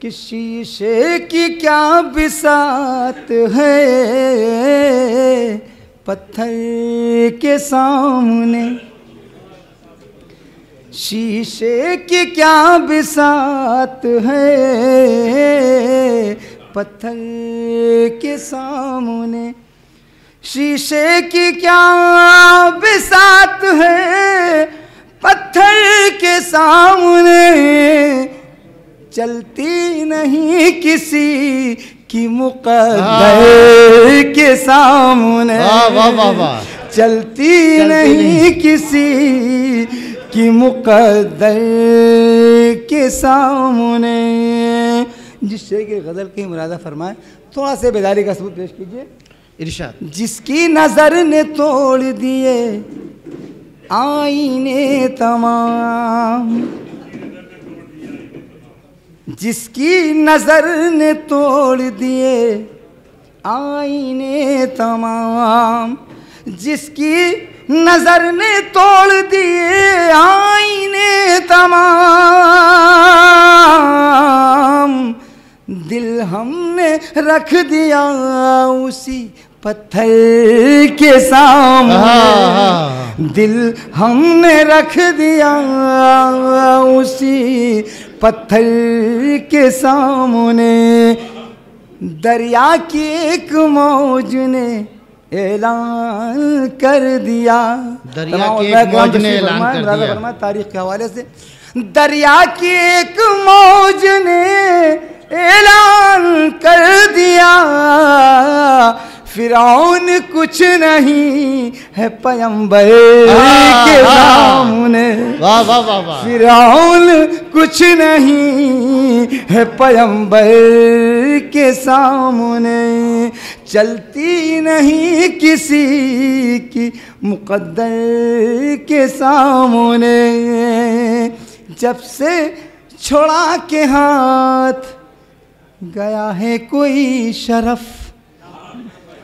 कि शीशे की क्या बिसात है पत्थर के सामने, शीशे की क्या बिसात है पत्थर के सामने, शीशे की क्या बिसात है पत्थर के सामने, चलती नहीं किसी की मुक़द्दर के सामने, चलती नहीं किसी की मुक़द्दर के सामने। जिस शेर की गज़ल की मुरादा फरमाए, थोड़ा से बेदारी का सबूत पेश कीजिए। इरशाद। जिसकी नज़र ने तोड़ दिए आईने तमाम, जिसकी नज़र ने तोड़ दिए आईने तमाम, जिसकी नज़र ने तोड़ दिए आईने तमाम, दिल हमने रख दिया उसी पत्थर के सामने, दिल हमने रख दिया उसी पत्थर के सामने। दरिया की एक मौज ने ऐलान कर दिया, दरिया की एक मौज ने ऐलान कर दिया। तारीख के हवाले से, दरिया की एक मौज ने ऐलान कर दिया, फिरौन कुछ नहीं है पैगंबर के सामने, फिरौन कुछ नहीं है पैगंबर के सामने, चलती नहीं किसी की मुक़द्दर के सामने। जब से छोड़ा के हाथ गया है कोई शरफ,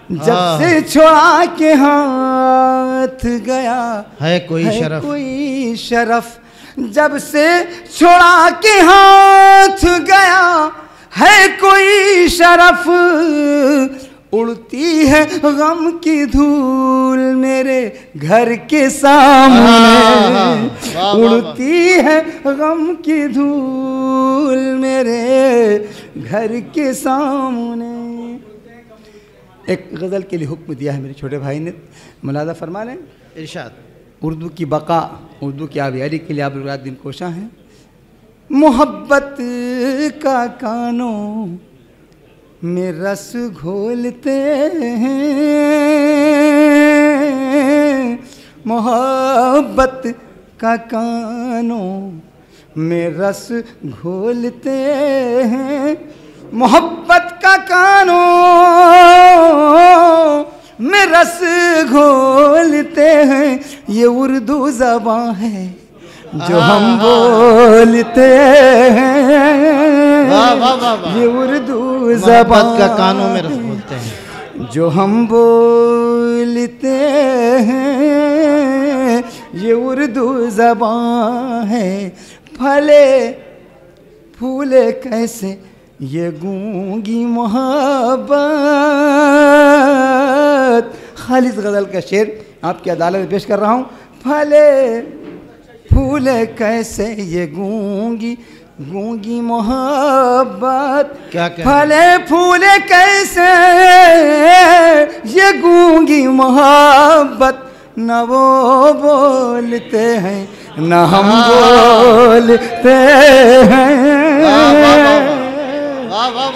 जब से छोड़ा के हाथ गया है कोई शरफ, कोई शरफ, जब से छोड़ा के हाथ गया है कोई शरफ, उड़ती है गम की धूल मेरे घर के सामने, उड़ती है गम की धूल मेरे घर के सामने। एक गज़ल के लिए हुक्म दिया है मेरे छोटे भाई ने, मुलादा फरमा लें। इरशाद। उर्दू की बका, उर्दू की आबियारी के लिए आप रात दिन कोशा हैं। मोहब्बत का कानों में रस घोलते हैं, मोहब्बत का कानों में रस घोलते हैं, मोहब्बत का कानों में रस घोलते हैं। ये उर्दू ज़बान है जो हम बोलते हैं, ये उर्दू ज़बान का कानों में रस बोलते हैं जो हम बोलते हैं, ये उर्दू ज़बान है। फले फूले कैसे ये गूंगी मोहब्बत। खालिद गज़ल का शेर आपकी अदालत में पेश कर रहा हूँ। फले फूले कैसे ये गूंगी गूंगी मोहब्बत, फले फूले कैसे ये गूंगी मोहब्बत, न वो बोलते हैं न हम बोलते हैं।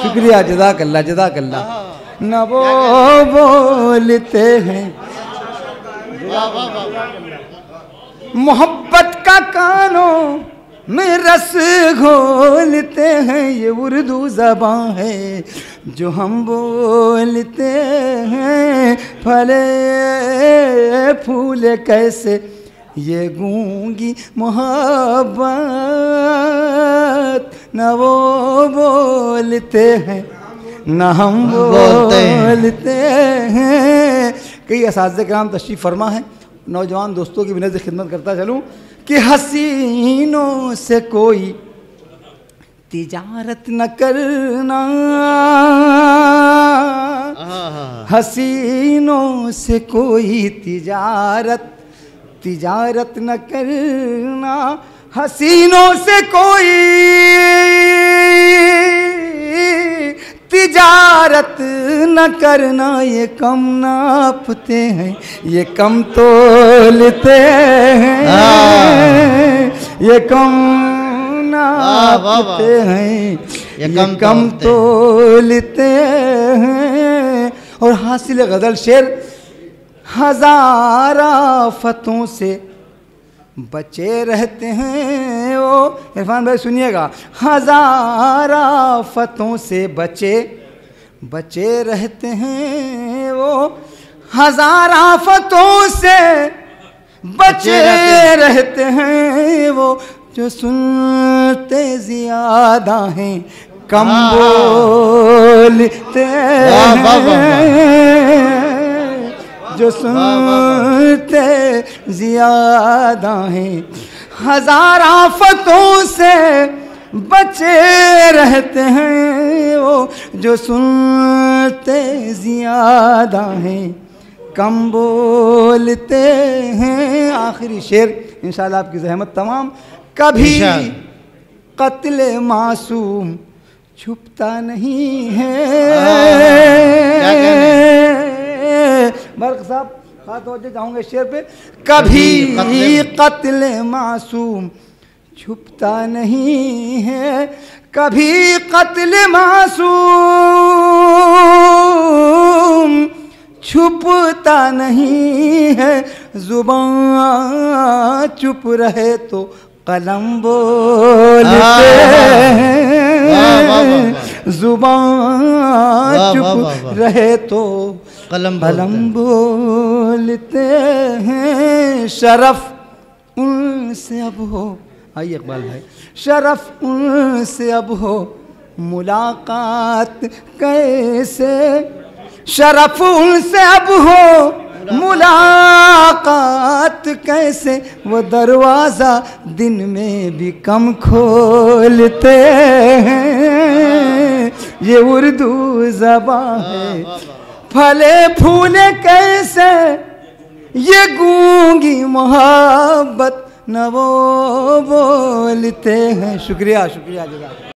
शुक्रिया, जज़ाकल्लाह जज़ाकल्लाह। न वो बोलते हैं, मोहब्बत का कानों में रस घोलते हैं, ये उर्दू ज़बान है जो हम बोलते हैं। फले फूले कैसे ये गूंगी मोहब्बत, न वो बोलते हैं न हम बोलते हैं। कई असातिज़े किराम तशरीफ़ फरमा है। नौजवान दोस्तों की विनती खिदमत करता चलूँ कि हसीनों से कोई तिजारत न करना हसीनों से कोई तिजारत न करना हसीनों से कोई तिजारत न करना। ये कम नापते हैं, ये कम तोलते हैं, ये कम नापते हैं, ये कम तोलते हैं। और हासिल गज़ल शेर, हजार आफतों से बचे रहते हैं वो। इरफान भाई सुनिएगा, हजार आफतों से बचे रहते हैं वो, हजार आफतों से बचे रहते हैं वो। जो सुनते ज़्यादा हैं कम बोलते हैं, जो सुनते ज़्यादा हैं, हजार आफतों से बचे रहते हैं वो। जो सुनते ज़्यादा हैं कम बोलते हैं। आखिरी शेर इंशाल्लाह आपकी ज़हमत तमाम। कभी कत्ले मासूम छुपता नहीं है। बर्क साहब खास तौर से जाऊँगे शेर पे। कभी कत्ले मासूम छुपता नहीं है, कभी कत्ले मासूम छुपता नहीं है। जुबान चुप रहे तो कलम बोलते हैं, जुबान चुप रहे तो कलम बोलते हैं। शरफ उनसे अब हो, आइए इकबाल भाई, शरफ उनसे अब हो मुलाकात कैसे, शरफ उनसे अब हो मुलाकात कैसे। वो दरवाज़ा दिन में भी कम खोलते हैं, ये उर्दू ज़बान है फले फूले कैसे, ये गूंगी मोहब्बत न वो बोलते हैं। शुक्रिया शुक्रिया जज़ाक।